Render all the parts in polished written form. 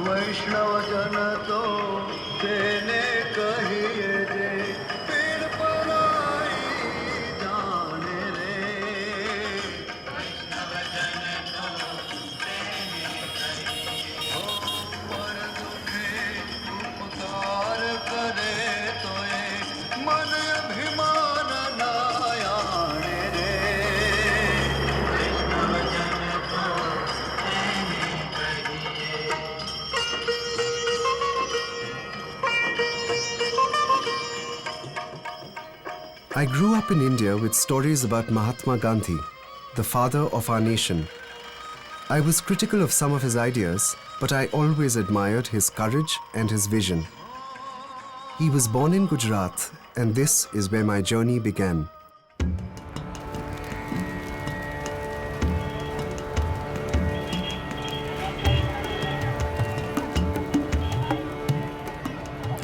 वैष्णव जन तो तेने कहिए जे पीड़ पराई जाने रे। वैष्णव जन तो तेने कहिए वर दुखे उपकार करे तोए मन अभिमान ना आने रे। वैष्णव जन तो तेने कहिए। I grew up in India with stories about Mahatma Gandhi, the father of our nation. I was critical of some of his ideas, but I always admired his courage and his vision. He was born in Gujarat, and this is where my journey began.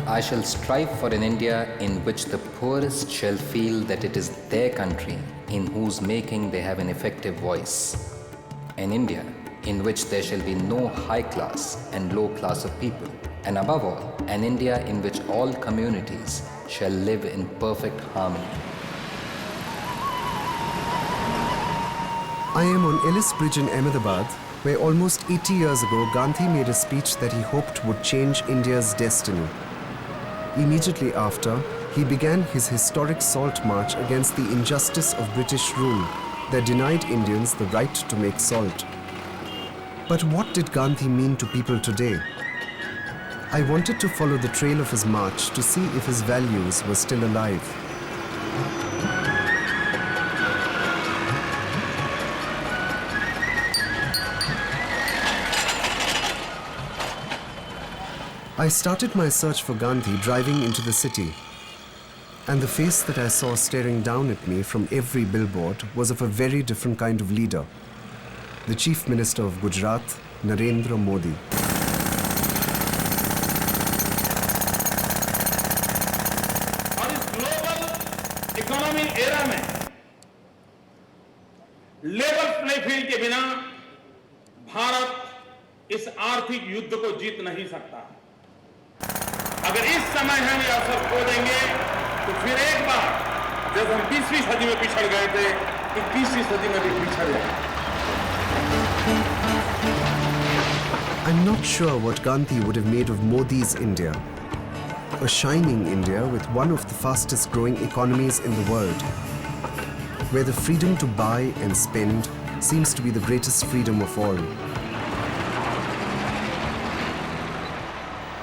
I shall strive for an India in which the poorest shall feel that it is their country in whose making they have an effective voice. An India in which there shall be no high class and low class of people. And above all, an India in which all communities shall live in perfect harmony. I am on Ellis Bridge in Ahmedabad, where almost 80 years ago Gandhi made a speech that he hoped would change India's destiny. Immediately after, he began his historic salt march against the injustice of British rule that denied Indians the right to make salt. But what did Gandhi mean to people today? I wanted to follow the trail of his march to see if his values were still alive. I started my search for Gandhi driving into the city, and the face that I saw staring down at me from every billboard was of a very different kind of leader, the Chief Minister of Gujarat, Narendra Modi. और इस global economy era में level playing field के बिना भारत इस आर्थिक युद्ध को जीत नहीं सकता। अगर इस समय हम ये अवसर खो देंगे तो फिर एक बार जब हम 20वीं सदी में पिछड़ गए थे, 21वीं सदी में भी पिछड़ जाएंगे। I'm not sure what Gandhi would have made of Modi's India, a shining India with one of the fastest growing economies in the world, where the freedom to buy and spend seems to be the greatest freedom of all.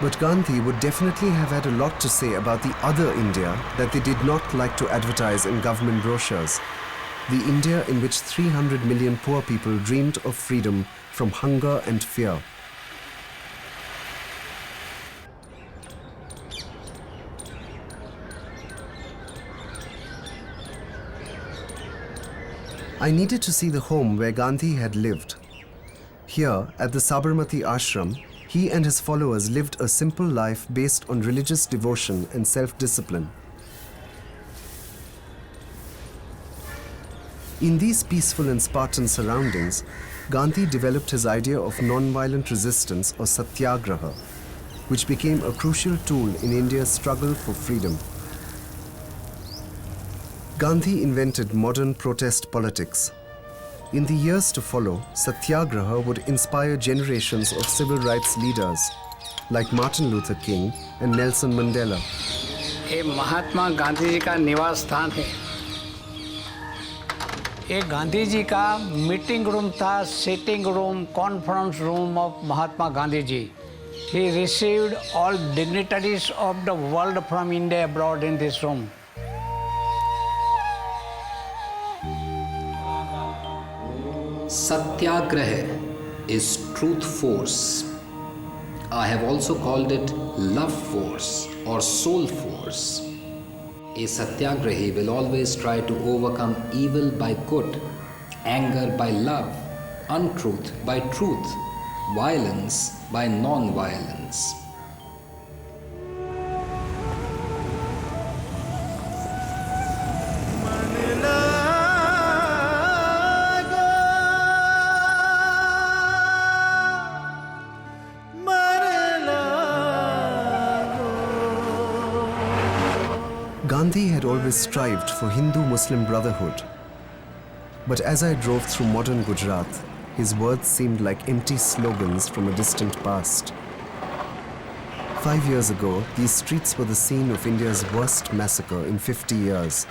But Gandhi would definitely have had a lot to say about the other India that they did not like to advertise in government brochures. The India in which 300 million poor people dreamed of freedom from hunger and fear. I needed to see the home where Gandhi had lived. Here, at the Sabarmati Ashram, he and his followers lived a simple life based on religious devotion and self-discipline. In these peaceful and Spartan surroundings, Gandhi developed his idea of non-violent resistance or satyagraha, which became a crucial tool in India's struggle for freedom. Gandhi invented modern protest politics. In the years to follow, Satyagraha would inspire generations of civil rights leaders like Martin Luther King and Nelson Mandela. ये महात्मा गांधी जी का निवास स्थान है। ये गांधी जी का meeting room था, sitting room, conference room of Mahatma Gandhi ji. He received all dignitaries of the world from India abroad in this room. Satyagraha is truth force. I have also called it love force or soul force. A satyagrahi will always try to overcome evil by good, anger by love, untruth by truth, violence by non-violence. मन Gandhi had always strived for Hindu-Muslim brotherhood. But as I drove through modern Gujarat, his words seemed like empty slogans from a distant past. 5 years ago, these streets were the scene of India's worst massacre in 50 years.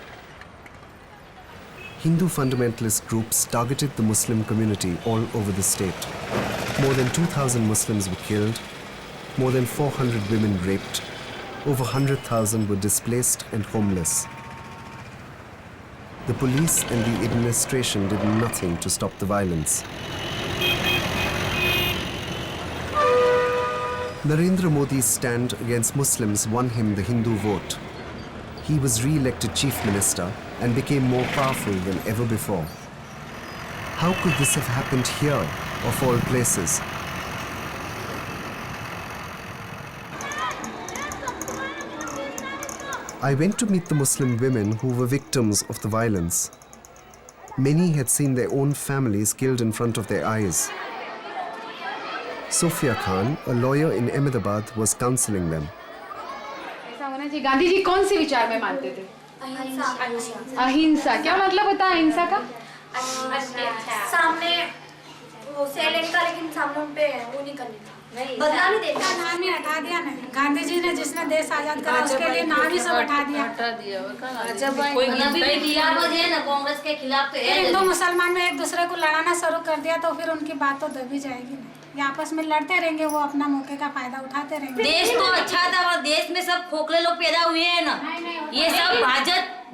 Hindu fundamentalist groups targeted the Muslim community all over the state. More than 2,000 Muslims were killed, more than 400 women raped, over 100,000 were displaced and homeless. The police and the administration did nothing to stop the violence. Narendra Modi's stand against Muslims won him the Hindu vote. He was re-elected chief minister and became more powerful than ever before. How could this have happened here, of all places? I went to meet the Muslim women who were victims of the violence. Many had seen their own families killed in front of their eyes. Sophia Khan, a lawyer in Ahmedabad, was counseling them. ऐसा होना चाहिए। गांधी जी कौन से विचार में मानते थे? अहिंसा। क्या मतलब होता है अहिंसा का? सामने वो साइलेंट का, लेकिन सामने उन पे वो नहीं करने का, बदला नहीं देना। नाम ही हटा दिया ना गांधी जी ने, जिसने देश आजाद करा उसके लिए नाम ही सब हटा दिया। कोई दिया वो है ना कांग्रेस के खिलाफ तो हिंदू मुसलमान में एक दूसरे को लड़ाना शुरू कर दिया तो फिर उनकी बात तो दबी जाएगी ना। ये आपस में लड़ते रहेंगे, वो अपना मौके का फायदा उठाते रहेंगे। देश तो अच्छा था और देश में सब खोखले लोग पैदा हुए हैं ना। ये सब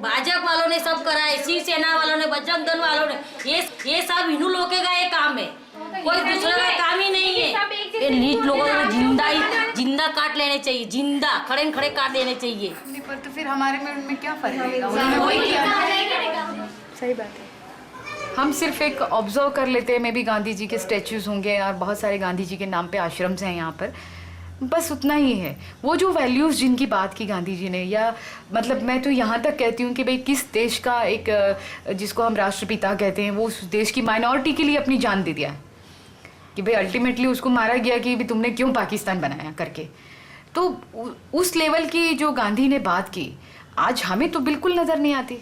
भाजपा वालों ने सब करा है, शिवसेना वालों ने, बजरंग दल वालों ने, ये सब हिंदू लोगों का ये काम है, कोई दूसरे का काम ही नहीं है। ये नीच लोगों को जिंदा काट लेने चाहिए, जिंदा खड़े काट देने चाहिए। पर तो फिर हमारे में उनमें क्या फर्क रहेगा? सही बात है। हम सिर्फ एक ऑब्जर्व कर लेते हैं, मे भी गांधी जी के स्टैचूज होंगे और बहुत सारे गांधी जी के नाम पे आश्रम्स हैं यहाँ पर, बस उतना ही है। वो जो वैल्यूज़ जिनकी बात की गांधी जी ने, या मतलब मैं तो यहाँ तक कहती हूँ कि भाई किस देश का एक, जिसको हम राष्ट्रपिता कहते हैं, वो उस देश की माइनॉरिटी के लिए अपनी जान दे दिया है कि भाई अल्टीमेटली उसको मारा गया कि भी तुमने क्यों पाकिस्तान बनाया करके। तो उस लेवल की जो गांधी ने बात की आज हमें तो बिल्कुल नज़र नहीं आती।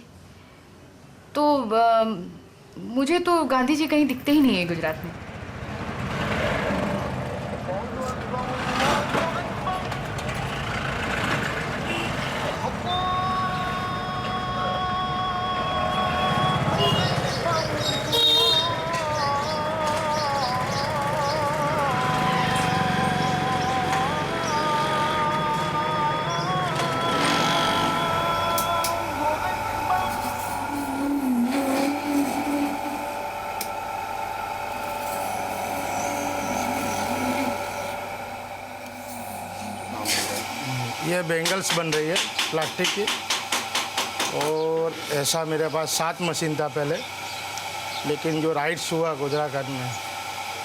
तो मुझे तो गांधी जी कहीं दिखते ही नहीं है गुजरात में। ये बैंगल्स बन रही है प्लास्टिक की, और ऐसा मेरे पास 7 मशीन था पहले, लेकिन जो राइट्स हुआ गुजरात में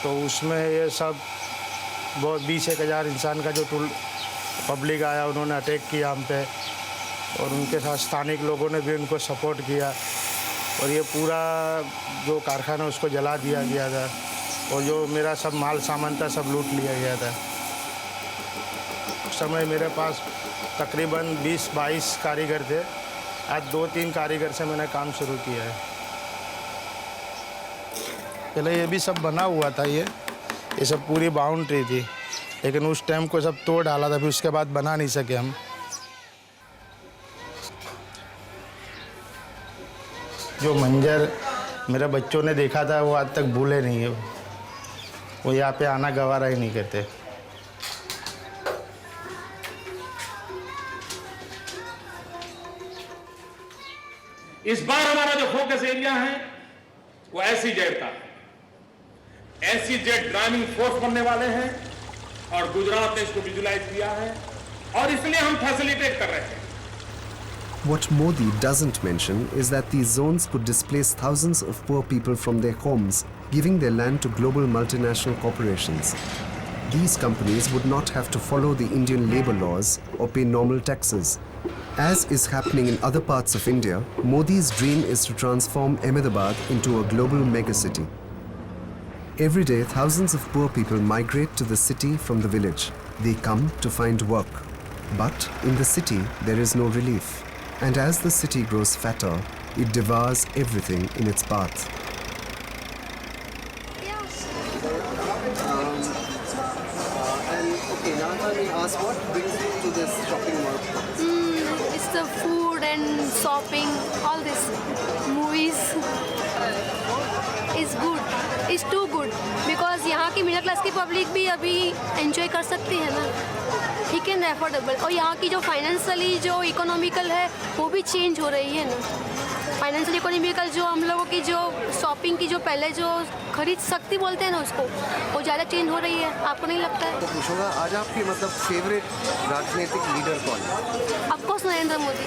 तो उसमें ये सब बहुत 20-1 इंसान का जो पब्लिक आया, उन्होंने अटैक किया हम पे, और उनके साथ स्थानिक लोगों ने भी उनको सपोर्ट किया, और ये पूरा जो कारखाना उसको जला दिया गया था, और जो मेरा सब माल सामान था सब लूट लिया गया था। उस समय मेरे पास तकरीबन 20-22 कारीगर थे, आज 2-3 कारीगर से मैंने काम शुरू किया है। पहले ये भी सब बना हुआ था, ये सब पूरी बाउंड्री थी, लेकिन उस टाइम को सब तोड़ डाला था, फिर उसके बाद बना नहीं सके हम। जो मंजर मेरे बच्चों ने देखा था वो आज तक भूले नहीं है, वो यहाँ पे आना गवारा ही नहीं करते। इस बार हमारा जो फोकस एरिया है वो एसईजेड का है। एसईजेड ड्राइविंग फोर्स बनने वाले हैं और गुजरात ने इसको विजुलाइज किया है और इसलिए हम फैसिलिटेट कर रहे हैं। What Modi doesn't mention is that these zones could displace thousands of poor people from their homes, giving their land to global multinational corporations. These companies would not have to follow the Indian labor laws or pay normal taxes. As is happening in other parts of India, Modi's dream is to transform Ahmedabad into a global megacity. Every day, thousands of poor people migrate to the city from the village. They come to find work. But in the city, there is no relief. And as the city grows fatter, it devours everything in its path. Okay, now let me ask, what brings you to this shopping mall? It's the food and shopping, all this. Movies. It's good. It's too good. Because यहाँ की middle class की public भी अभी enjoy कर सकती है ना. ठीक है ना, अफोर्डेबल. और यहाँ की जो फाइनेंशियली जो इकोनॉमिकल है वो भी चेंज हो रही है ना. फाइनेंशियल इकोनॉमिकल जो हम लोगों की जो शॉपिंग की जो पहले जो खरीद सकती बोलते हैं ना उसको, वो ज़्यादा चेंज हो रही है. आपको नहीं लगता है? तो पूछूंगा, आज आपकी मतलब फेवरेट राजनीतिक लीडर कौन है? Of course Narendra Modi.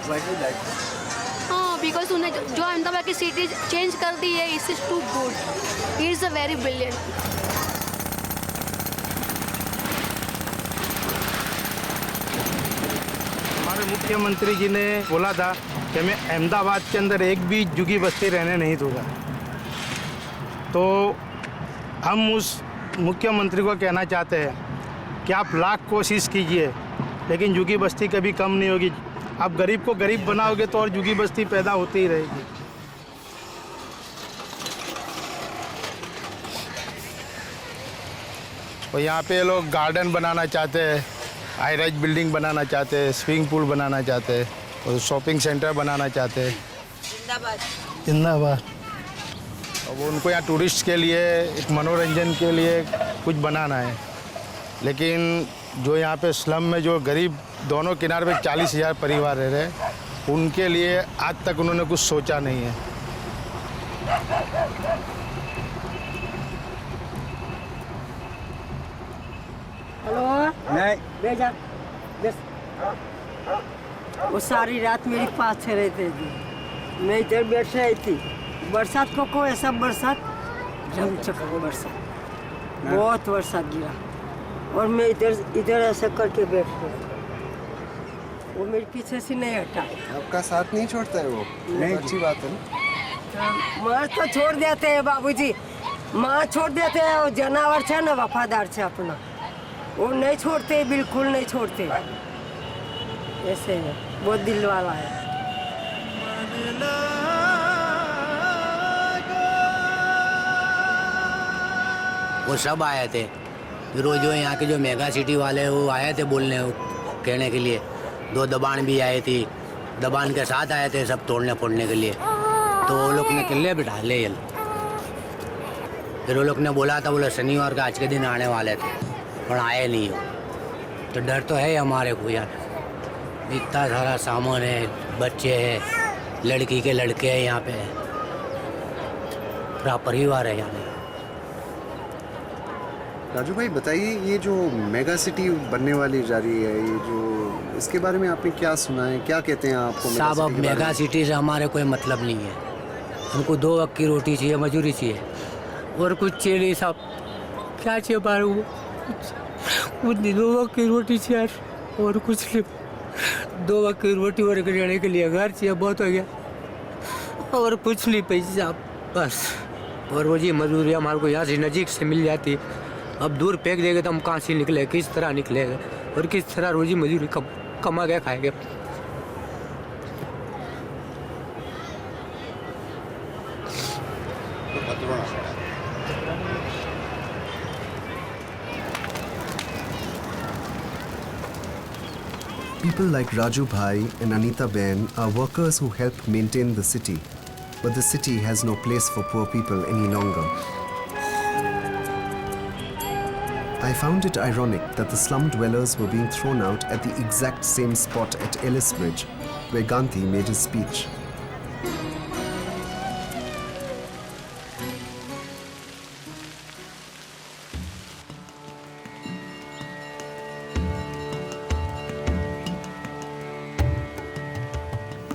Why do you like? हाँ, बिकॉज उन्हें जो अहमदाबाद की सिटी चेंज कर दी है, this is too good. He is a very brilliant. हमारे मुख्यमंत्री जी ने बोला था कि मैं अहमदाबाद के अंदर एक भी झुग्गी बस्ती रहने नहीं दूंगा. तो हम उस मुख्यमंत्री को कहना चाहते हैं कि आप लाख कोशिश कीजिए, लेकिन झुग्गी बस्ती कभी कम नहीं होगी. आप गरीब को गरीब बनाओगे तो और झुग्गी बस्ती पैदा होती ही रहेगी. और यहाँ पे लोग गार्डन बनाना चाहते हैं, हाई राइज बिल्डिंग बनाना चाहते हैं, स्विमिंग पूल बनाना चाहते हैं और शॉपिंग सेंटर बनाना चाहते हैं. जिंदाबाद. और वो उनको यहाँ टूरिस्ट के लिए एक मनोरंजन के लिए कुछ बनाना है. लेकिन जो यहाँ पे स्लम में जो गरीब दोनों किनारे पे 40,000 परिवार रह रहे हैं, उनके लिए आज तक उन्होंने कुछ सोचा नहीं है. हेलो. नहीं बेजा बस. वो सारी रात मेरी पास से रहते थे. मैं इधर बैठ रही थी. बरसात को ऐसा बरसात, झमचक बरसात, बहुत बरसात गिरा और मैं इधर ऐसा करके बैठ गई. वो मेरे पीछे से नहीं हटा. आपका साथ नहीं छोड़ता है वो? नहीं, अच्छी बात है ना. माँ तो छोड़ देते हैं बाबूजी, माँ छोड़ देते हैं. वो जानवर है ना, वफादार है अपना, वो नहीं छोड़ते, बिल्कुल नहीं छोड़ते. ऐसे है, बहुत दिल वाला है. वो सब आए थे. फिर वो जो यहाँ के जो मेगा सिटी वाले हैं वो आए थे बोलने कहने के लिए. 2 दबान भी आए थी, दबान के साथ आए थे सब तोड़ने फोड़ने के लिए. तो वो लोग ने किले बिठा ले. फिर वो लोग ने बोला था, बोले शनिवार का आज के दिन आने वाले थे, पर आए नहीं हो. तो डर तो है हमारे को यार. इतना सारा सामान है, बच्चे हैं, लड़की के लड़के हैं, यहाँ पे पूरा परिवार है यहाँ. राजू भाई बताइए, ये जो मेगा सिटी बनने वाली जा रही है, ये जो इसके बारे में आपने क्या सुना है, क्या कहते हैं आपको? साहब, अब मेगा सिटी से हमारे कोई मतलब नहीं है. हमको 2 वक्त की रोटी चाहिए, मजदूरी चाहिए, और कुछ चाहिए नहीं साहब. क्या चाहिए बाहर को? कुछ नहीं, 2 वक्त की रोटी चाहिए और कुछ नहीं. 2 वक्त की रोटी और रहने के लिए घर चाहिए, बहुत हो गया. और कुछ नहीं पैसे साहब, बस. और वो जी मजदूरी हमारे को यहाँ से नज़दीक से मिल जाती. अब दूर फेंक देंगे तो हम कहाँ से निकले, किस तरह निकलेगा और किस तरह रोजी मजदूरी कमा के खाएंगे. People like Raju Bhai and Anita Ben are workers who help maintain the city, but the city has no place for poor people any longer. I found it ironic that the slum dwellers were being thrown out at the exact same spot at Ellis Bridge, where Gandhi made his speech.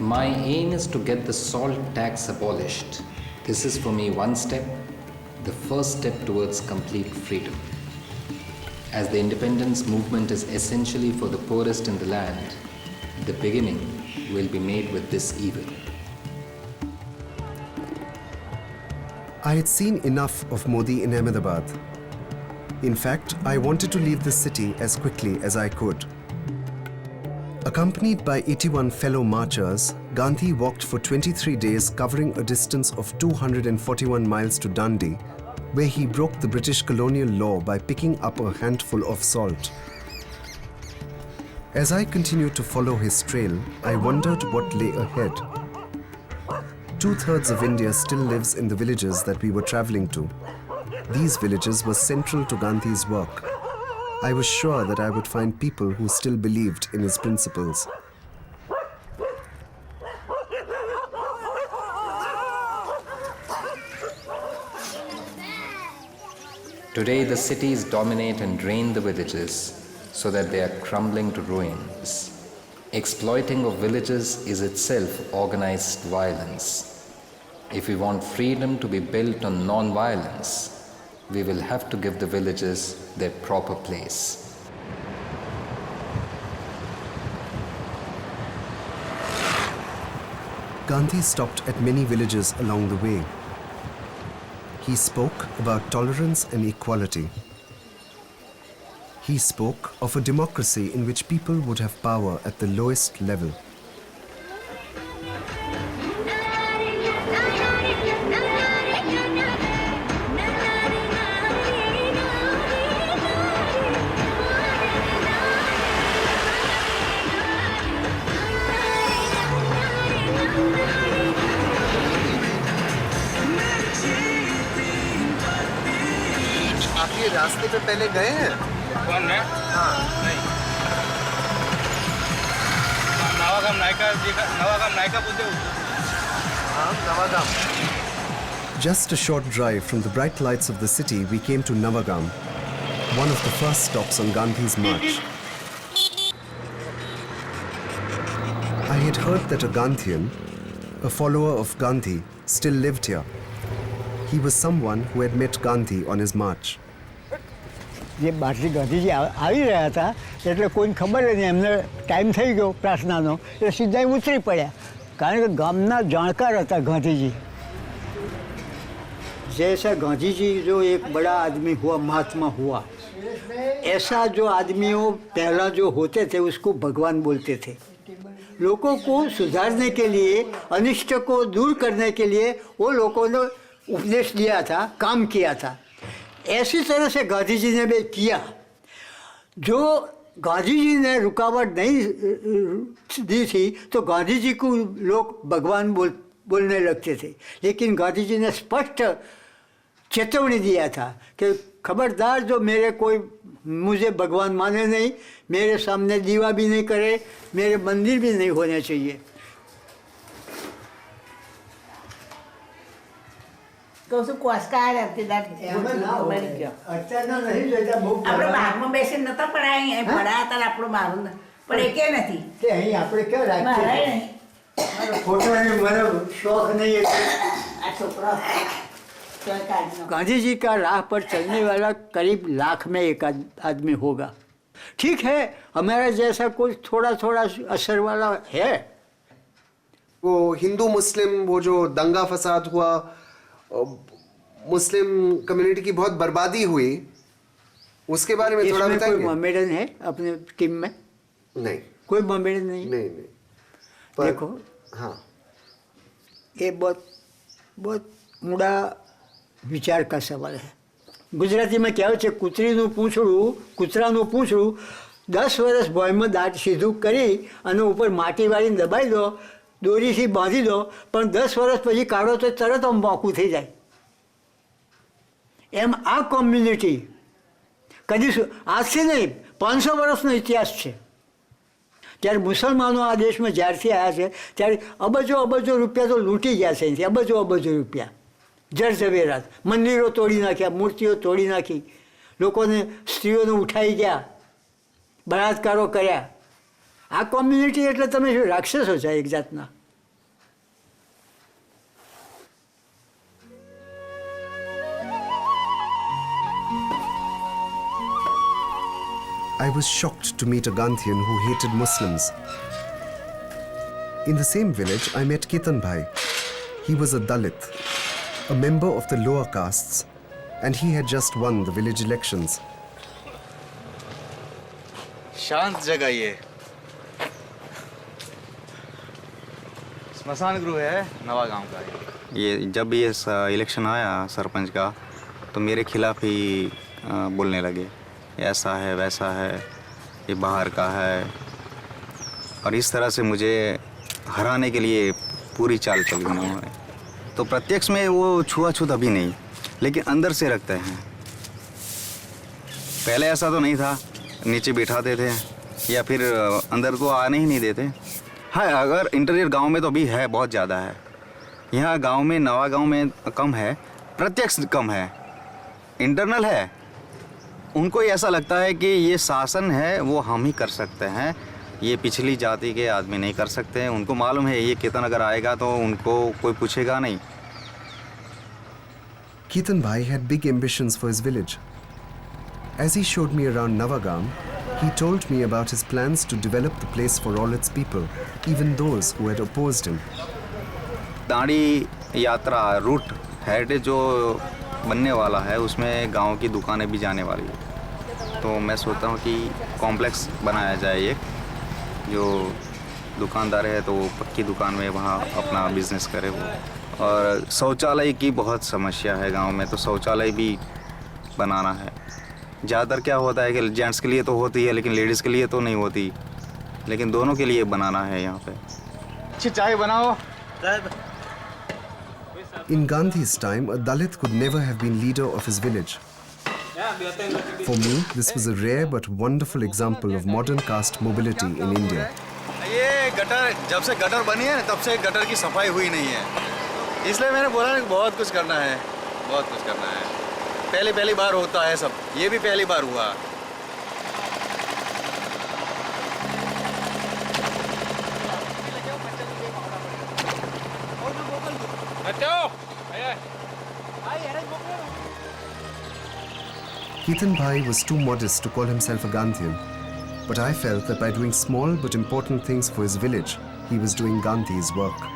My aim is to get the salt tax abolished. This is for me one step, the first step towards complete freedom. As the independence movement is essentially for the poorest in the land, the beginning will be made with this evil. I had seen enough of Modi in Ahmedabad. In fact, I wanted to leave the city as quickly as I could. Accompanied by 81 fellow marchers, Gandhi walked for 23 days, covering a distance of 241 miles to Dandi, where he broke the British colonial law by picking up a handful of salt. As I continued to follow his trail, I wondered what lay ahead. 2/3 of India still lives in the villages that we were traveling to. These villages were central to Gandhi's work. I was sure that I would find people who still believed in his principles. Today, the cities dominate and drain the villages so that they are crumbling to ruins. Exploiting of villages is itself organized violence. If we want freedom to be built on non-violence, we will have to give the villages their proper place. Gandhi stopped at many villages along the way. He spoke about tolerance and equality. He spoke of a democracy in which people would have power at the lowest level. आप ये रास्ते पे पहले गए हैं? कौन मैं? हाँ। नहीं। नवागाम नायका बोलते हो? हाँ, Navagam. Just a short drive from the bright lights of the city, we came to Navagam, one of the first stops on Gandhi's march. I had heard that a Gandhian, a follower of Gandhi, still lived here. He was someone who had met Gandhi on his march. જે બહારથી ગાંધીજી આવી રહ્યા હતા એટલે કોઈને ખબર જ નહીં, એમને ટાઈમ થઈ ગયો પ્રાર્થનાનો એટલે સીધા ઉતરી પડ્યા, કારણ કે ગામના જાણકાર હતા ગાંધીજી. जैसा गांधी जी जो एक बड़ा आदमी हुआ, महात्मा हुआ, ऐसा जो आदमियों पहला जो होते थे उसको भगवान बोलते थे. लोगों को सुधारने के लिए, अनिष्ट को दूर करने के लिए वो लोगों ने उपदेश दिया था, काम किया था. ऐसी तरह से गांधी जी ने भी किया. जो गांधी जी ने रुकावट नहीं दी थी तो गांधी जी को लोग भगवान बोलने लगते थे. लेकिन गांधी जी ने स्पष्ट चेतावनी दिया था कि खबरदार जो मुझे भगवान माने नहीं, मेरे सामने दीवा भी नहीं करे, मेरे मंदिर भी नहीं होने चाहिए. કહું છું કોસકા અડતીદાર અત્યારના નહીં જોઈતા બહુ આપણે બાગમાં બેસીને નતા પડાય પડાયા હતા આપણું મારું પણ એકે નથી તે અહીં આપણે ક્યાં રાખીએ ફોટોની મને શોખ નહીં આ છોકરા. गांधी जी का राह पर चलने वाला करीब लाख में एक आदमी होगा. ठीक है, हमारा जैसा कोई थोड़ा थोड़ा असर वाला है. वो हिंदू मुस्लिम वो जो दंगा फसाद हुआ, मुस्लिम कम्युनिटी की बहुत बर्बादी हुई, उसके बारे में थोड़ा बताएंगे? कोई मोमेडन है अपने टीम में? नहीं, कोई मोमेडन नहीं. नहीं. देखो, हाँ, ये बहुत ઊંડા વિચાર કા સવાલ है. ગુજરાતીમાં કહેવાય છે કૂતરાનું પૂંછડું 10 વર્ષ ભોંયમાં દાંત સીધું કરી અને ઉપર માટી વાળીને દબાઈ દો, દોરીથી બાંધી દો, પણ 10 વર્ષ પછી કાઢો તો તરત આમ મોકું થઈ જાય. એમ આ કોમ્યુનિટી કદી આજથી નહીં 500 વર્ષનો ઇતિહાસ છે. ત્યારે મુસલમાનો આ દેશમાં જ્યારથી આવ્યા છે ત્યારે અબજો રૂપિયા તો લૂંટી ગયા છે અહીંથી, અબજો રૂપિયા જર ઝવેરાત. મંદિરો તોડી નાખ્યા, મૂર્તિઓ તોડી નાખી, લોકોને સ્ત્રીઓને ઉઠાઈ ગયા, બળાત્કારો કર્યા. આ કોમ્યુનિટી એટલે તમે શું રાક્ષસો છો એક જાતના. I was shocked to meet a Gandhian who hated Muslims. In the same village, I met Ketan Bhai. He was a Dalit, a member of the lower castes, and he had just won the village elections. शांत जगह ये, मसान गुरु है नवा गांव का। ये जब ये इलेक्शन आया सरपंच का तो मेरे खिलाफ ही बोलने लगे, ऐसा है वैसा है, ये बाहर का है, और इस तरह से मुझे हराने के लिए पूरी चाल चली उन्होंने। तो प्रत्यक्ष में वो छुआछूत अभी नहीं, लेकिन अंदर से रखते हैं। पहले ऐसा तो नहीं था, नीचे बिठाते थे या फिर अंदर तो आने ही नहीं देते। हाँ, अगर इंटीरियर गांव में तो अभी है, बहुत ज़्यादा है। यहाँ गांव में, नवा गांव में कम है, प्रत्यक्ष कम है, इंटरनल है। उनको ऐसा लगता है कि ये शासन है वो हम ही कर सकते हैं, ये पिछली जाति के आदमी नहीं कर सकते हैं। उनको मालूम है ये कीर्तन अगर आएगा तो उनको कोई पूछेगा नहीं। Ketan Bhai had big ambitions for his village. As he showed me around Navagam, he told me about his plans to develop the place for all its people, even those who had opposed him. दाढ़ी यात्रा root heritage जो बनने वाला है उसमें गांव की दुकानें भी जाने वाली है। तो मैं सोचता हूँ कि कॉम्प्लेक्स बनाया जाए एक, जो दुकानदार है तो वो पक्की दुकान में वहाँ अपना बिजनेस करे वो। और शौचालय की बहुत समस्या है गांव में, तो शौचालय भी बनाना है। ज़्यादातर क्या होता है कि जेंट्स के लिए तो होती है लेकिन लेडीज़ के लिए तो नहीं होती, लेकिन दोनों के लिए बनाना है यहाँ पे। अच्छी चाय बनाओ। In Gandhi's time, a Dalit could never have been leader of his village. For me, this was a rare but wonderful example of modern caste mobility in India. ये गटर, जब से गटर बनी है तब से गटर की सफाई हुई नहीं है, इसलिए मैंने बोला कि बहुत कुछ करना है, बहुत कुछ करना है। पहली बार होता है सब, ये भी पहली बार हुआ। Ketan Bhai was too modest to call himself a Gandhian, but I felt that by doing small but important things for his village, he was doing Gandhi's work.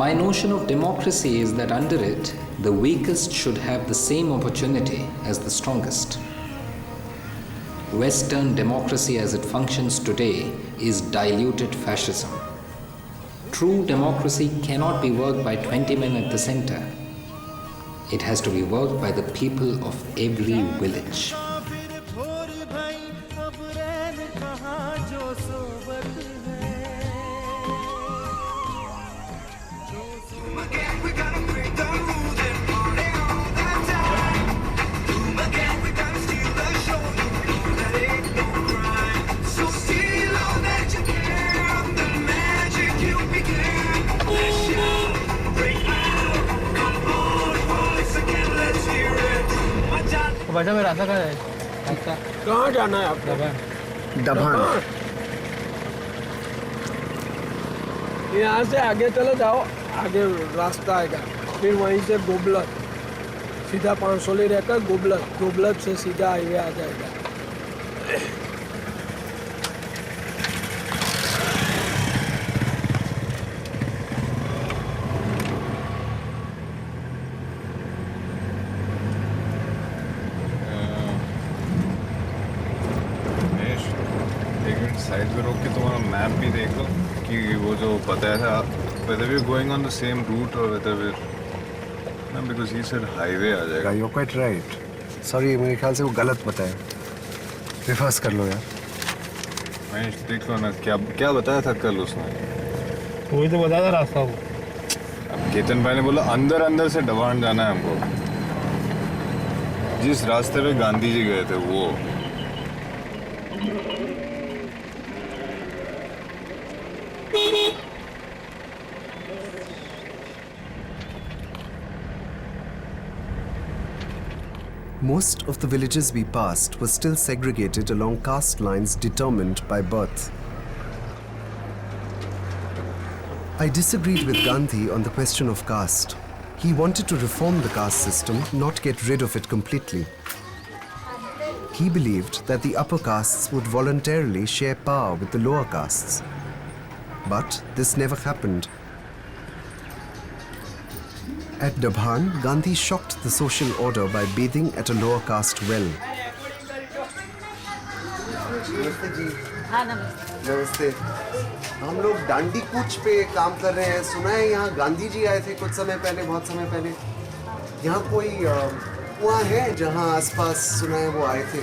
My notion of democracy is that under it, the weakest should have the same opportunity as the strongest. Western democracy as it functions today is diluted fascism. True democracy cannot be worked by 20 men at the center. It has to be worked by the people of every village. वैसा में रास्ता कहाँ है? कहाँ जाना है आपको? Dabhan. यहाँ से आगे चले जाओ, आगे रास्ता आएगा, फिर वहीं से गोबलत, सीधा पानसोली रहकर गोबलत, गोबलत से सीधा हाईवे आ जाएगा। साइड पे रोक के तुम्हारा मैप भी देख लो कि वो जो बताया था whether we're going on the same route or whether we're no, because he said highway आ जाएगा। You're quite right. Sorry, मेरे ख्याल से वो गलत बताया। रिवर्स कर लो यार। महेश देख लो ना, क्या बताया था कल उसने? वही तो बताया था रास्ता वो। अब केतन भाई ने बोला अंदर से डवान जाना है हमको, जिस रास्ते पे गांधी जी गए थे वो। Most of the villages we passed were still segregated along caste lines determined by birth. I disagreed with Gandhi on the question of caste. He wanted to reform the caste system, not get rid of it completely. He believed that the upper castes would voluntarily share power with the lower castes. But this never happened. At Dabhan, Gandhi shocked the social order by bathing at a lower caste well. नमस्ते जी। हाँ नमस्ते। नमस्ते। हम लोग दांडी कूच पे काम कर रहे हैं। सुना है यहाँ गांधी जी आए थे कुछ समय पहले, बहुत समय पहले। यहाँ कोई कुआं है जहाँ आसपास सुना है वो आए थे?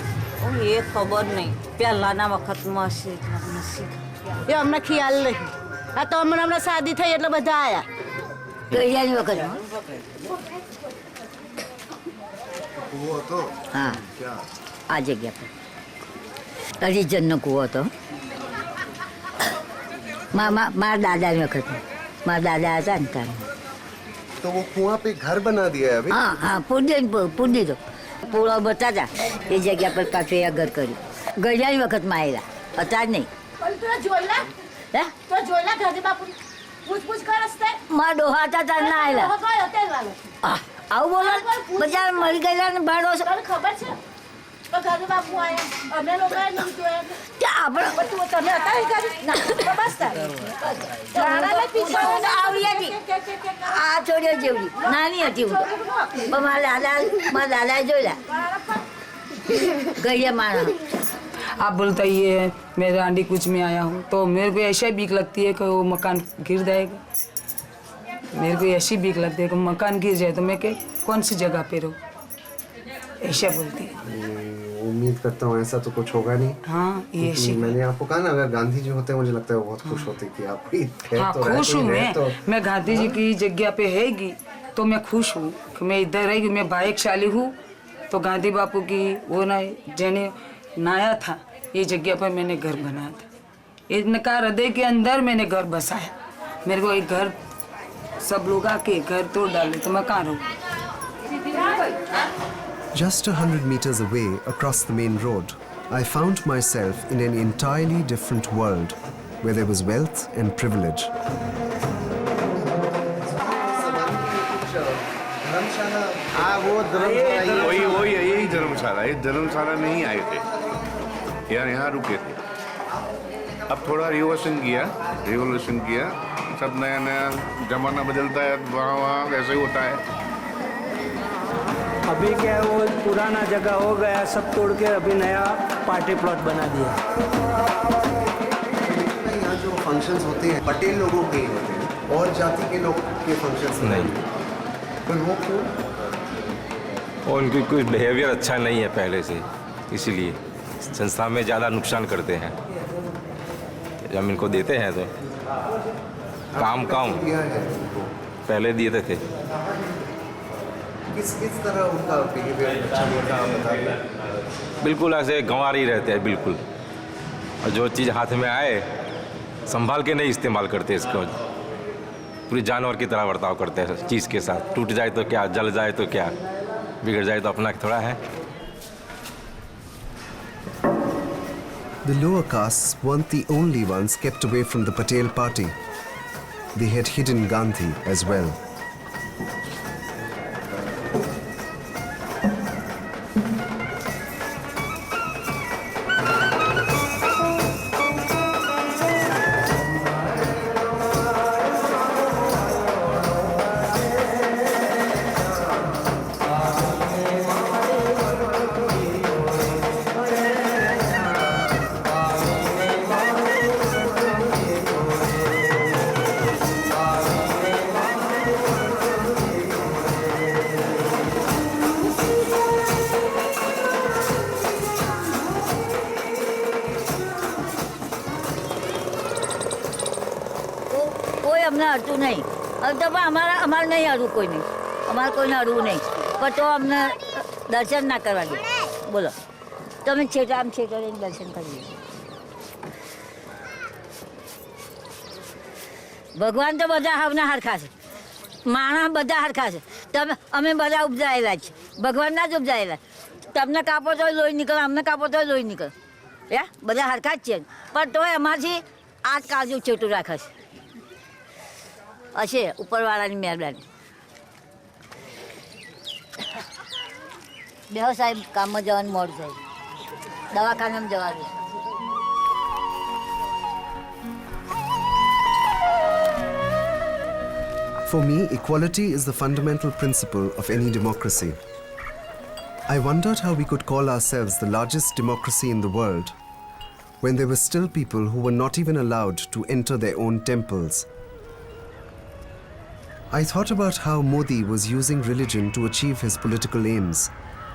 ये खबर नहीं। पहला वक्त मस्जिद ये हमने ख्याल नहीं। आ तो हमने शादी थी એટલે બધા આયા। ગઈયાની વખત वो तो हाँ क्या आ जगह पर હરિજનનો કૂવો હતો। મારા દાદાની વખત મારા દાદા હતા ને ત્યારે। तो वो कुआं पे घर बना दिया है अभी? हाँ हाँ પૂર દીધો પૂરો બતાતા એ જગ્યા પર પાછું એ ઘર કર્યું। ગઈયાની વખતમાં આવેલા અત્યારે નહીં। હે તો જોઈલા ગાંધી બાપુ પૂછ કરસ્તે મારા ડોહા હતા ત્યારે ના આવેલા। આવું બોલો બધા મરી ગયેલા ને ભાડો ખબર છે તો ગાંધી બાપુ આયા અમે લોકો નહીં જોયા કે આપણે તું તમે હતા ના બસ તારે ગાડાને પીછો આવ્યા જી આ છોડ્યો જેવડી નાની હતી હું પણ મારા દાદા જોયા ગઈયા મારા। आप बोलता ये है मैं रांडी कुछ में आया हूँ तो मेरे को ऐसा बीक लगती है कि वो मकान गिर जाएगा। मेरे को ऐसी बीक लगती है कि मकान गिर जाए तो मैं कौन सी जगह पे रहूँ, ऐसा बोलती है। उम्मीद करता हूँ ऐसा तो कुछ होगा नहीं। हाँ ये ऐसी मैंने आपको कहा ना अगर गांधी जी होते मुझे लगता है वो बहुत खुश होते कि आप हाँ खुश हूँ मैं गांधी जी की जगह पे हैगी तो मैं खुश हूँ कि मैं इधर रहेगी। मैं भाग्यशाली हूँ तो गांधी बापू की वो ना जने नाया था ये जगह पर मैंने घर बनाया था। इनका हृदय के अंदर मैंने घर बसाया। मेरे को एक घर सब लोग आके घर तोड़ डाले तो मैं कहाँ रहूँ। Just 100 meters away across the main road, I found myself in an entirely different world where there was wealth and privilege. हाँ वो धर्मशाला वही यही धर्मशाला। ये धर्मशाला में ही आए थे यार, यहाँ रुके थे। अब थोड़ा रिवोल्यूशन किया। सब नया नया जमाना बदलता है, वहाँ ऐसे ही होता है। अभी क्या है वो पुराना जगह हो गया सब तोड़ के अभी नया पार्टी प्लॉट बना दिया। यहाँ जो फंक्शंस होते हैं पटेल लोगों के ही होते हैं और जाति के लोग के फंक्शंस नहीं। पर वो क्यों? और उनकी कुछ बिहेवियर अच्छा नहीं है पहले से, इसीलिए संस्था में ज़्यादा नुकसान करते हैं। जब इनको देते हैं तो काम पहले देते थे। किस तरह उनका बिहेवियर अच्छा होता है आप बताइए। बिल्कुल ऐसे गंवार ही रहते हैं बिल्कुल। और जो चीज़ हाथ में आए संभाल के नहीं इस्तेमाल करते इसको। पूरी जानवर की तरह बर्ताव करते हैं चीज़ के साथ। टूट जाए तो क्या, जल जाए तो क्या, बिगड़ जाए तो अपना थोड़ा है। The lower castes weren't the only ones kept away from the Patel party. They had hidden Gandhi as well. અમને હરતું નહીં હવે તો પણ અમારે નહીં હરવું કોઈ નહીં અમારે કોઈને હરવું નહીં પણ તો અમને દર્શન ના કરવા દે બોલો તમે આમ છેટરીને દર્શન કરી ભગવાન તો બધા હવના હરખા છે માણસ બધા હરખા છે તમે અમે બધા ઉપજાયેલા છે ભગવાનના જ ઉપજાયેલા તમને કાપો તો લોહી નીકળે અમને કાપો તો લોહી નીકળે હે બધા હરખા જ છે પણ તોય અમારથી આ જ કાળજું છેટું રાખે છે હશે ઉપરવાળાની મહેરબાની બેહો સાહેબ કામમાં જવાનું મોડું થાય દવાખાનામાં જવાનું For me, equality is the fundamental principle of any democracy. I wondered how we could call ourselves the largest democracy in the world when there were still people who were not even allowed to enter their own temples. I thought about how Modi was using religion to achieve his political aims,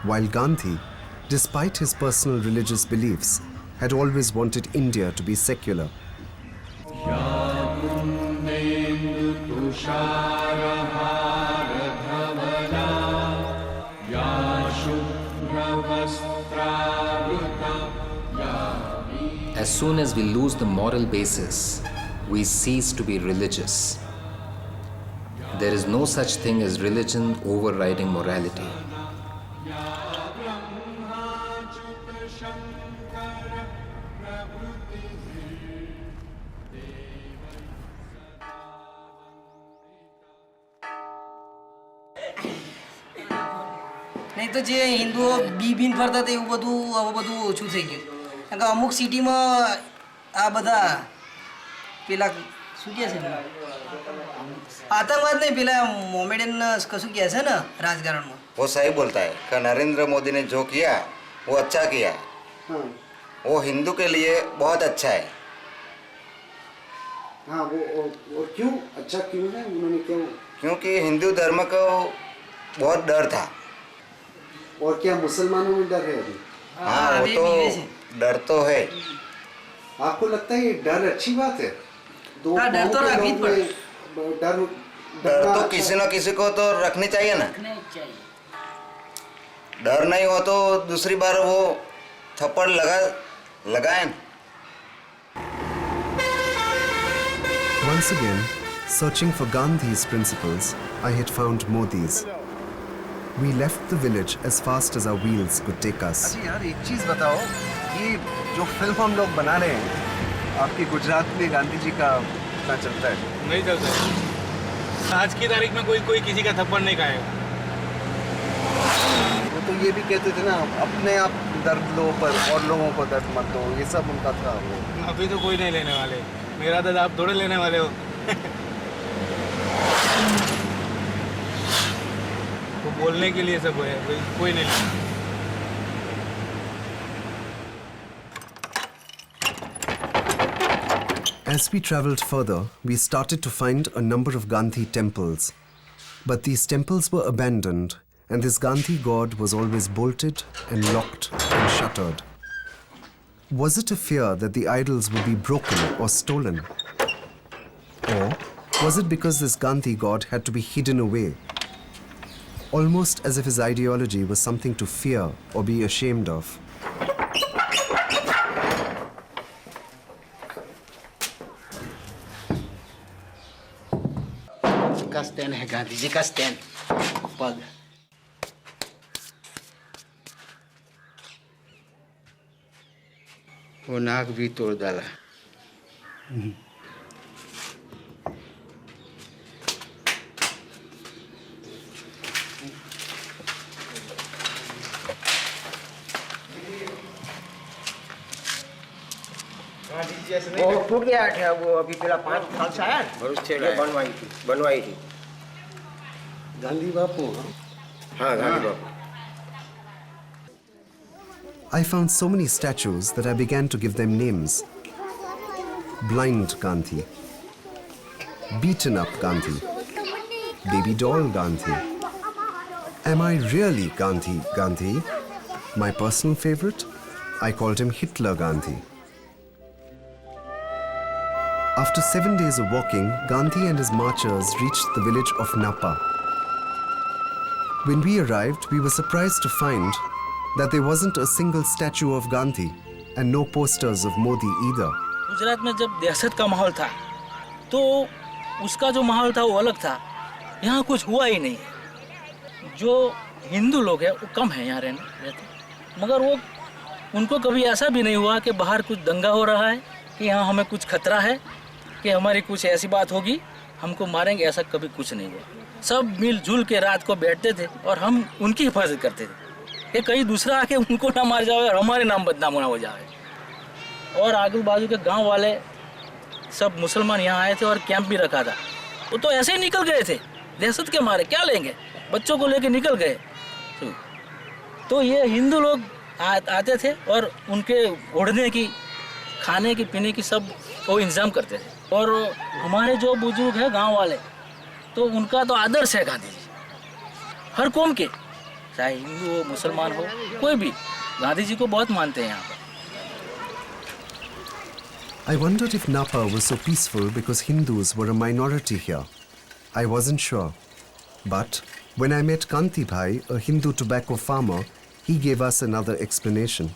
while Gandhi, despite his personal religious beliefs, had always wanted India to be secular. As soon as we lose the moral basis, we cease to be religious. There is no such thing as religion overriding morality. નહીં તો જે હિન્દુઓ બીન ફરતા હતા એવું બધું ઓછું થઈ ગયું કારણ કે અમુક સિટીમાં આ બધા પેલા શું કહે છે આતંકવાદ નહીં પેલા મોમેડિયન કશું કહે છે ને રાજકારણમાં वो सही बोलता है कि नरेंद्र मोदी ने जो किया वो अच्छा किया वो हिंदू के लिए बहुत अच्छा है हाँ वो क्यों अच्छा क्यों है उन्होंने क्यों क्योंकि हिंदू धर्म को बहुत डर था और क्या मुसलमानों में डर है अभी हाँ वो तो डर तो है आपको लगता है ये डर अच्छी बात है हाँ, डर तो रखनी पड़े डर तो किसी न किसी को तो रखनी चाहिए ना डर नहीं हो तो दूसरी बार वो थप्पड़ लगाए Once again, searching for Gandhi's principles, I had found Modi's. We left the village as fast as our wheels could take us. अच्छा यार एक चीज बताओ ये जो फिल्म हम लोग बना रहे हैं आपके गुजरात में गांधी जी का क्या चलता है नहीं चलता है आज की तारीख में कोई किसी का थप्पड़ नहीं खाएगा वो तो ये भी कहते थे ना अपने आप दर्द लो पर और लोगों को दर्द मत दो ये सब उनका था अभी तो कोई नहीं लेने वाले मेरा दर्द आप थोड़े लेने वाले हो वो बोलने के लिए सब है कोई नहीं लेना As we travelled further, we started to find a number of Gandhi temples. But these temples were abandoned, and this Gandhi god was always bolted and locked and shuttered. Was it a fear that the idols would be broken or stolen? Or was it because this Gandhi god had to be hidden away? Almost as if his ideology was something to fear or be ashamed of. का stand है गांधी जी का stand पग वो नाक भी तोड़ डाला वो टूट गया था वो अभी पहला 5 साल से आया ये बनवाई थी गांधी बापू हाँ गांधी बापू I found so many statues that I began to give them names. Blind Gandhi, Beaten Up Gandhi, Baby Doll Gandhi. Am I really Gandhi? My personal favorite? I called him Hitler Gandhi. After 7 days of walking, Gandhi and his marchers reached the village of Napa. When we arrived, we were surprised to find that there wasn't a single statue of Gandhi and no posters of Modi either. Gujarat में जब दहशत का माहौल था तो उसका जो माहौल था वो अलग था यहाँ कुछ हुआ ही नहीं जो हिंदू लोग हैं वो कम है यहाँ रहते मगर वो उनको कभी ऐसा भी नहीं हुआ कि बाहर कुछ दंगा हो रहा है कि यहाँ हमें कुछ खतरा है कि हमारी कुछ ऐसी बात होगी हमको मारेंगे ऐसा कभी कुछ नहीं हुआ सब मिलजुल के रात को बैठते थे और हम उनकी हिफाजत करते थे कि कहीं दूसरा आके उनको ना मार जाए और हमारे नाम बदनाम ना हो जाए। और आजू बाजू के गांव वाले सब मुसलमान यहाँ आए थे और कैंप भी रखा था। वो तो ऐसे ही निकल गए थे दहशत के मारे, क्या लेंगे, बच्चों को लेके निकल गए। तो ये हिंदू लोग आते थे और उनके ओढ़ने की, खाने की, पीने की सब वो इंतजाम करते थे। और हमारे जो बुजुर्ग हैं गांव वाले, तो उनका तो आदर्श है गांधी जी, हर कौम के, चाहे हिंदू हो, मुसलमान हो, कोई भी गांधी जी को बहुत मानते हैं यहाँ पर। I wondered if Napa was so peaceful because Hindus were a minority here. I wasn't sure. But when I met Kanti Bhai, a Hindu tobacco farmer, he gave us another explanation.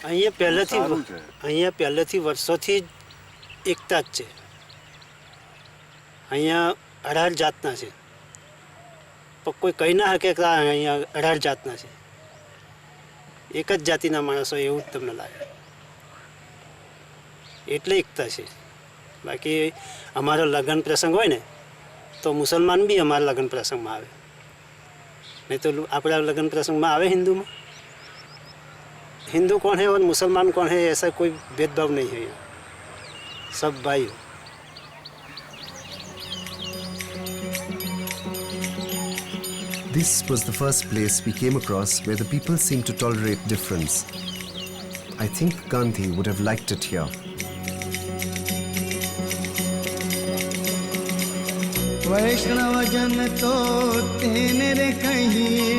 અહીંયા પહેલેથી વર્ષોથી એકતા જ છે. અહીંયા 18 જાતના છે. પણ કોઈ કહી ના શકે કે અહીંયા 18 જાતના છે. એક જ જાતિના માણસો એવું જ તમને લાગે. એટલે એકતા છે. બાકી અમારો લગ્ન પ્રસંગ હોય ને તો મુસલમાન બી અમારા લગ્ન પ્રસંગમાં આવે. નહીં તો આપણા લગ્ન પ્રસંગમાં આવે હિન્દુમાં. हिंदू कौन है और मुसलमान कौन है ऐसा कोई भेदभाव नहीं है यहाँ, सब भाई हो। This was the first place we came across where the people seemed to tolerate difference. I think Gandhi would have liked it here. वैष्णव जन तो तेरे कहिए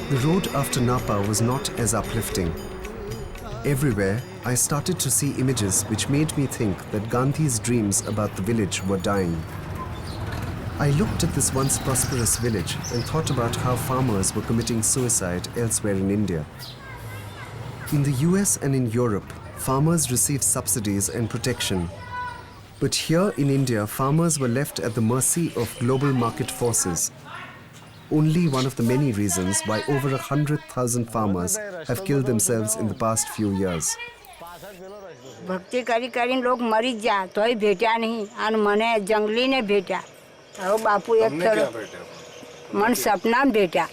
The road after Napa was not as uplifting. Everywhere, I started to see images which made me think that Gandhi's dreams about the village were dying. I looked at this once prosperous village and thought about how farmers were committing suicide elsewhere in India. In the US and in Europe, farmers received subsidies and protection. But here in India, farmers were left at the mercy of global market forces. Only one of the many reasons why over 100,000 farmers have killed themselves in the past few years. ભક્તિ કરી કરીને લોક મરી જ જાય તોય ભેટ્યા નહીં અને મને જંગલીને ભેટ્યા. હવે બાપુ એક મને સપનામાં ભેટ્યા.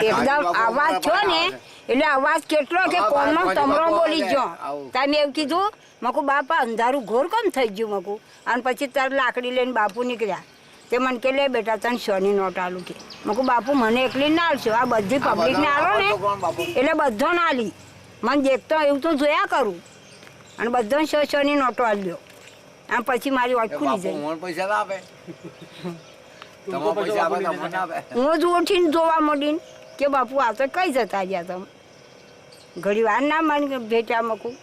એકદમ આવાજ છો ને એટલે અવાજ કેટલો કે કોમનો તમરો બોલી ગયો. તમે એવું કીધું મકુ બાપા અંધારું ઘોર કેમ થઈ ગયું મકુ. અને પછી તાર લાકડી લઈને બાપુ નીકળ્યા. તે મને કે લે બેટા તને 100 ની નોટ આલું કે. મકુ બાપુ મને એકલી ના આલશો, આ બધી પબ્લિકને આલો ને એટલે બધો ના આલી. મને દેખતો એવું તો જોયા કરું અને બધો 100 ની નોટો આલ્યો. અને પછી મારી વાત ખુલી જાય. પૈસા ના આપે, તમારા પૈસા આપે તમને ના આપે. હું જ ઉઠીને જોવા માંડીને કે બાપુ આ તો કઈ જતા ગયા તમે. ઘડી વાર ના મને ભેટા મકું.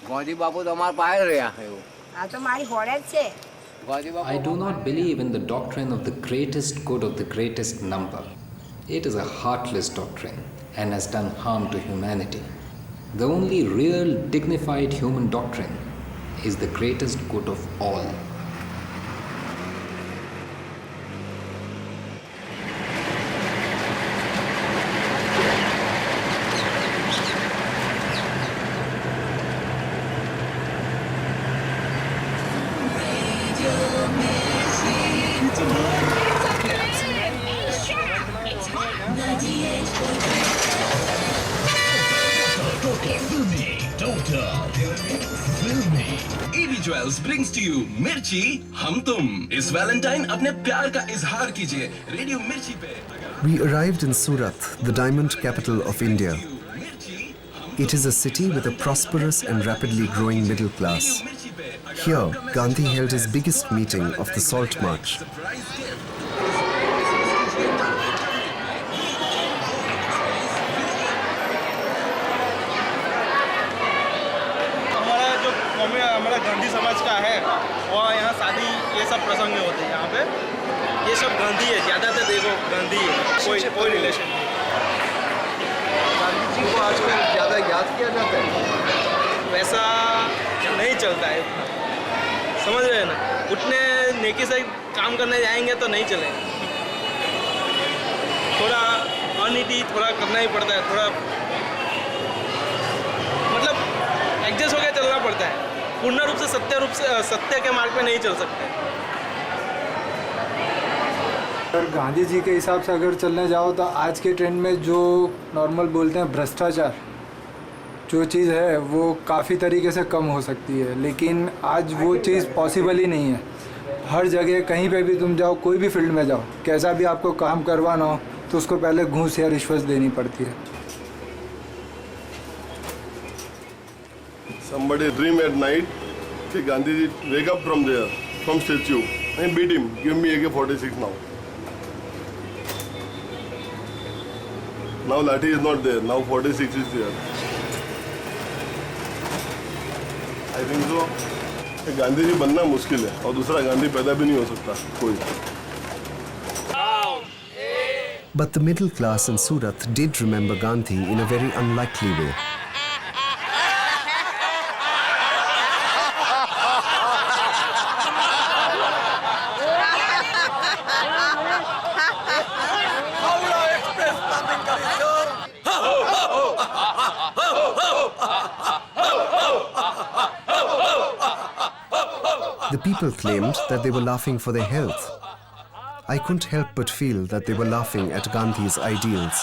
ગાંધી બાપુ તમારા પાસે રહ્યા એવું. આ તો મારી હોડે જ છે. I do not believe in the doctrine of the greatest good of the greatest number. It is a heartless doctrine and has done harm to humanity. The only real dignified human doctrine is the greatest good of all. brings to you मिर्ची हम तुम. इस Valentine अपने प्यार का इजहार कीजिए radio मिर्ची पे. We arrived in Surat, the diamond capital of India. It is a city with a prosperous and rapidly growing middle class. Here, Gandhi held his biggest meeting of the Salt March. हमारा गांधी समाज का है और यहाँ शादी ये सब प्रसंग में होते हैं. यहाँ पे ये सब गांधी है, ज़्यादातर देखो गांधी है, कोई रिलेशन नहीं. गांधी जी को आजकल ज़्यादा याद किया जाता है, वैसा नहीं चलता है. समझ रहे हैं ना, उतने नेकी से काम करने जाएंगे तो नहीं चलेंगे। थोड़ा अनईटी थोड़ा करना ही पड़ता है, थोड़ा मतलब एडजस्ट होकर चलना पड़ता है। पूर्ण रूप से सत्य के मार्ग पे नहीं चल सकते। अगर गांधी जी के हिसाब से अगर चलने जाओ तो आज के ट्रेंड में जो नॉर्मल बोलते हैं भ्रष्टाचार जो चीज़ है वो काफ़ी तरीके से कम हो सकती है, लेकिन आज वो चीज़ पॉसिबल ही नहीं है। हर जगह कहीं पे भी तुम जाओ, कोई भी फील्ड में जाओ, कैसा भी आपको काम करवाना हो तो उसको पहले घूस या रिश्वत देनी पड़ती है। Somebody dream at night कि Gandhi ji wake up from there, from statue and beat him. Give me AK-46 now. Now Lathi is not there. Now 46 is there. I think so. Gandhi ji बनना मुश्किल है और दूसरा गांधी पैदा भी नहीं हो सकता कोई। But the middle class in Surat did remember Gandhi in a very unlikely way. The people claimed that they were laughing for their health. I couldn't help but feel that they were laughing at Gandhi's ideals.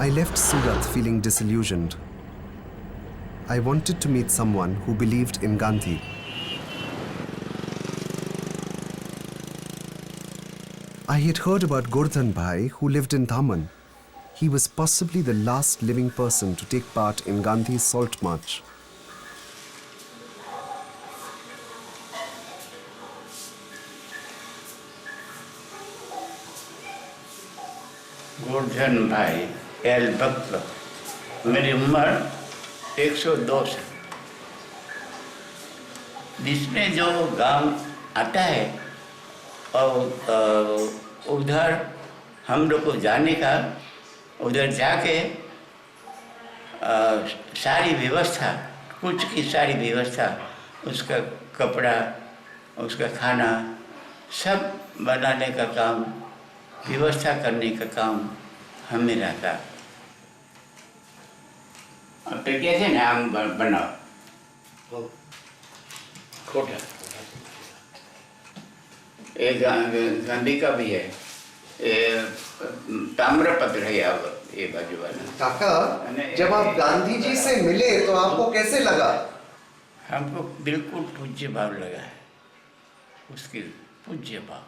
I left Surat feeling disillusioned. I wanted to meet someone who believed in Gandhi. I had heard about Gordhan Bhai, who lived in Daman. He was possibly the last living person to take part in Gandhi's Salt March. Govardhan भाई L भक्त, मेरी उम्र 102 है। जिसमें जो गांव आता है और उधर हम लोग को जाने का, उधर जाके सारी व्यवस्था, कुछ की सारी व्यवस्था, उसका कपड़ा, उसका खाना, सब बनाने का काम, व्यवस्था करने का काम हमें रहता। अब तो कैसे नाम बनाओ खोटा, एक गांधी का भी है, ताम्रपत्र है ये बाजू वाला। काका, जब आप गांधी जी से मिले तो आपको कैसे लगा? हमको बिल्कुल पूज्य भाव लगा है, उसकी पूज्य भाव।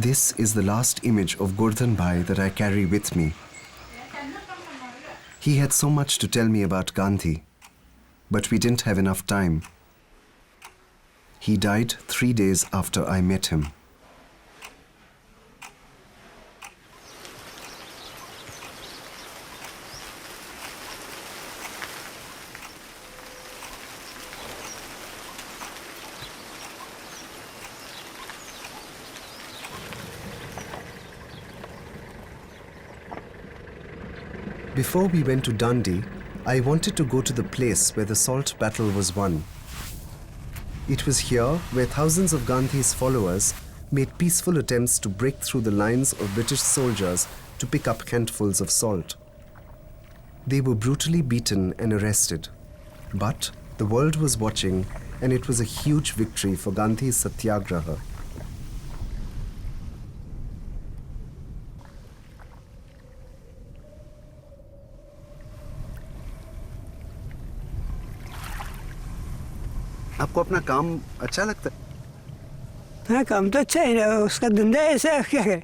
This is the last image of Gordhan Bhai that I carry with me. He had so much to tell me about Gandhi, but we didn't have enough time. He died 3 days after I met him. Before we went to Dandi, I wanted to go to the place where the salt battle was won. It was here where thousands of Gandhi's followers made peaceful attempts to break through the lines of British soldiers to pick up handfuls of salt. They were brutally beaten and arrested. But the world was watching, and it was a huge victory for Gandhi's Satyagraha. आपको अपना काम अच्छा लगता है? हाँ, काम तो अच्छा है, उसका धंधा ऐसा है, क्या है,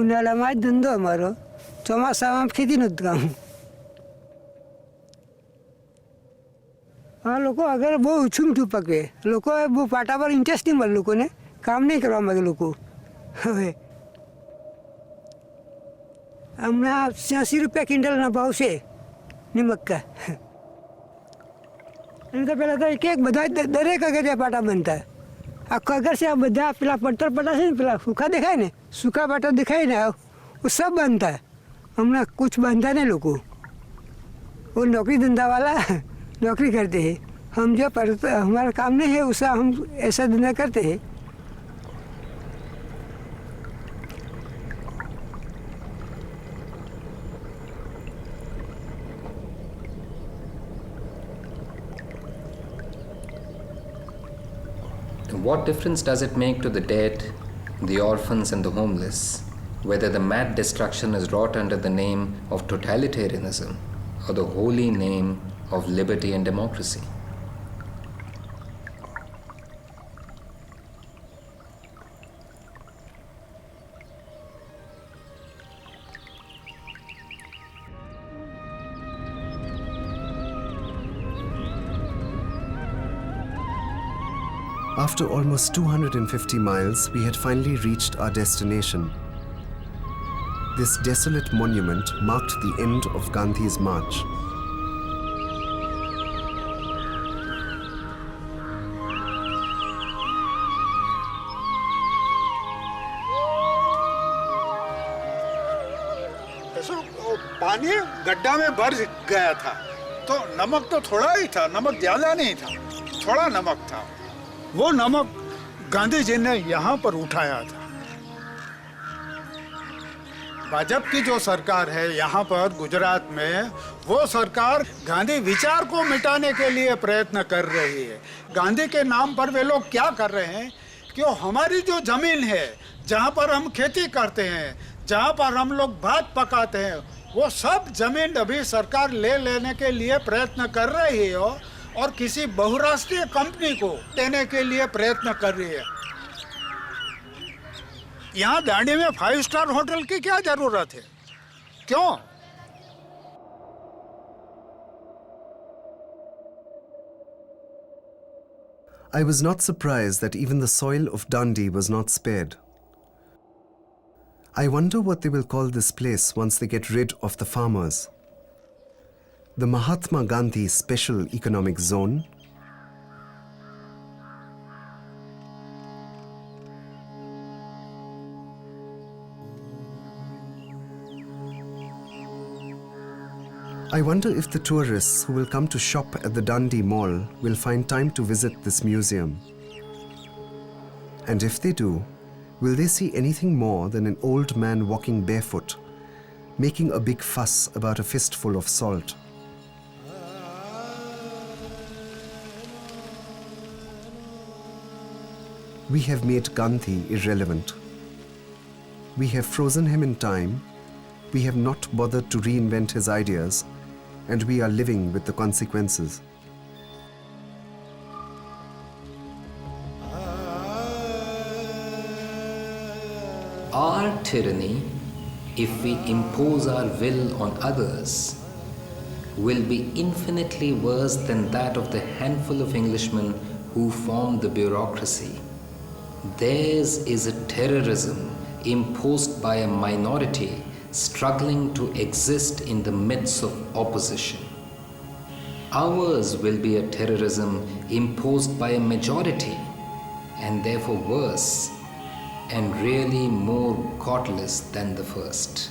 उन्हाळा धंधो हमारो ચોમાસામાં ખેતીનું જ કામ. આ લોકો આગળ બહુ ઊંચું પકવે. લોકોએ બહુ પાટા પર ઇન્ટરેસ્ટ નહીં મળે, લોકોને કામ નહીં કરવા માંગે લોકો. હવે હમણાં 80 રૂપિયા ક્વિન્ટલના ભાવ છે નિમક્કા. એમ તો પહેલાં તો એક બધા દરેક અગરિયા પાટા બનતા. આખો અગર છે આ બધા પેલા પડતર પાટા છે ને, પેલા સૂકા દેખાય ને, સૂકા પાટા દેખાય ને, वो सब बनता है. हमने कुछ बनता नहीं लोगों. वो नौकरी धंधा वाला नौकरी करते हैं. हम जो हमारा काम नहीं है उसका हम ऐसा धंधा करते हैं. What difference does it make to the dead, the orphans and the homeless, whether the mad destruction is wrought under the name of totalitarianism or the holy name of liberty and democracy? After almost 250 miles, we had finally reached our destination. This desolate monument marked the end of Gandhi's march. पानी गड्ढा में भर गया था, तो नमक तो थोड़ा ही था, नमक ज्यादा नहीं था, थोड़ा नमक था. वो नमक गांधी जी ने यहाँ पर उठाया था. भाजपा की जो सरकार है यहाँ पर गुजरात में, वो सरकार गांधी विचार को मिटाने के लिए प्रयत्न कर रही है. गांधी के नाम पर वे लोग क्या कर रहे हैं कि हमारी जो जमीन है, जहाँ पर हम खेती करते हैं, जहाँ पर हम लोग भात पकाते हैं, वो सब जमीन अभी सरकार ले लेने के लिए प्रयत्न कर रही है और किसी बहुराष्ट्रीय कंपनी को देने के लिए प्रयत्न कर रही है. यहाँ दांडी में 5 स्टार होटल की क्या जरूरत है? क्यों? I was not surprised that even the soil of Dandi was not spared. I wonder what they will call this place once they get rid of the farmers. The Mahatma Gandhi Special Economic Zone, I wonder if the tourists who will come to shop at the Dandi Mall will find time to visit this museum. And if they do, will they see anything more than an old man walking barefoot, making a big fuss about a fistful of salt? We have made Gandhi irrelevant. We have frozen him in time, we have not bothered to reinvent his ideas, and we are living with the consequences. Our tyranny, if we impose our will on others, will be infinitely worse than that of the handful of Englishmen who form the bureaucracy. Theirs is a terrorism imposed by a minority struggling to exist in the midst of opposition. Ours will be a terrorism imposed by a majority, and therefore worse, and really more godless than the first.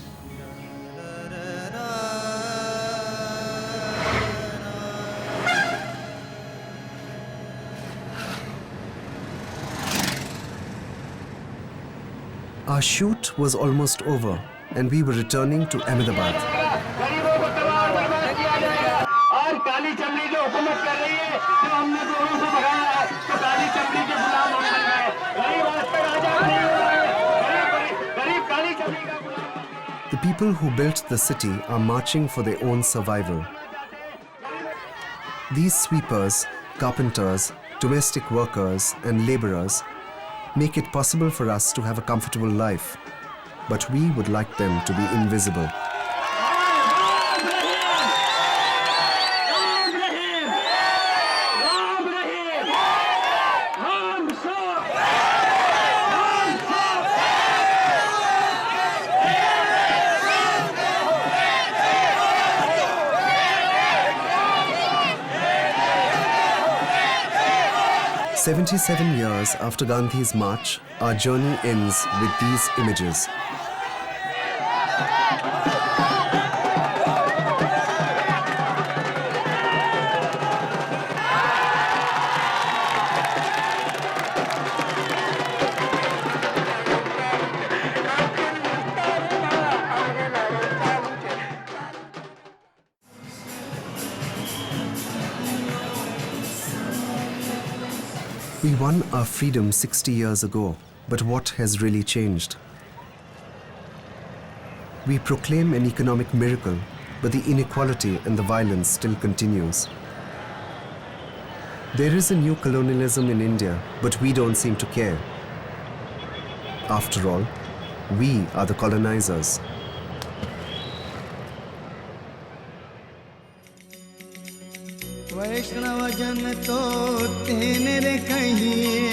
Our shoot was almost over, and we were returning to Ahmedabad. The people who built the city are marching for their own survival. These sweepers, carpenters, domestic workers, and laborers make it possible for us to have a comfortable life, but we would like them to be invisible. 77 years after Gandhi's march, our journey ends with these images. We won our freedom 60 years ago, but what has really changed? We proclaim an economic miracle, but the inequality and the violence still continues. There is a new colonialism in India, but we don't seem to care. After all, we are the colonizers. वैष्णव जन तो तेरे कहिए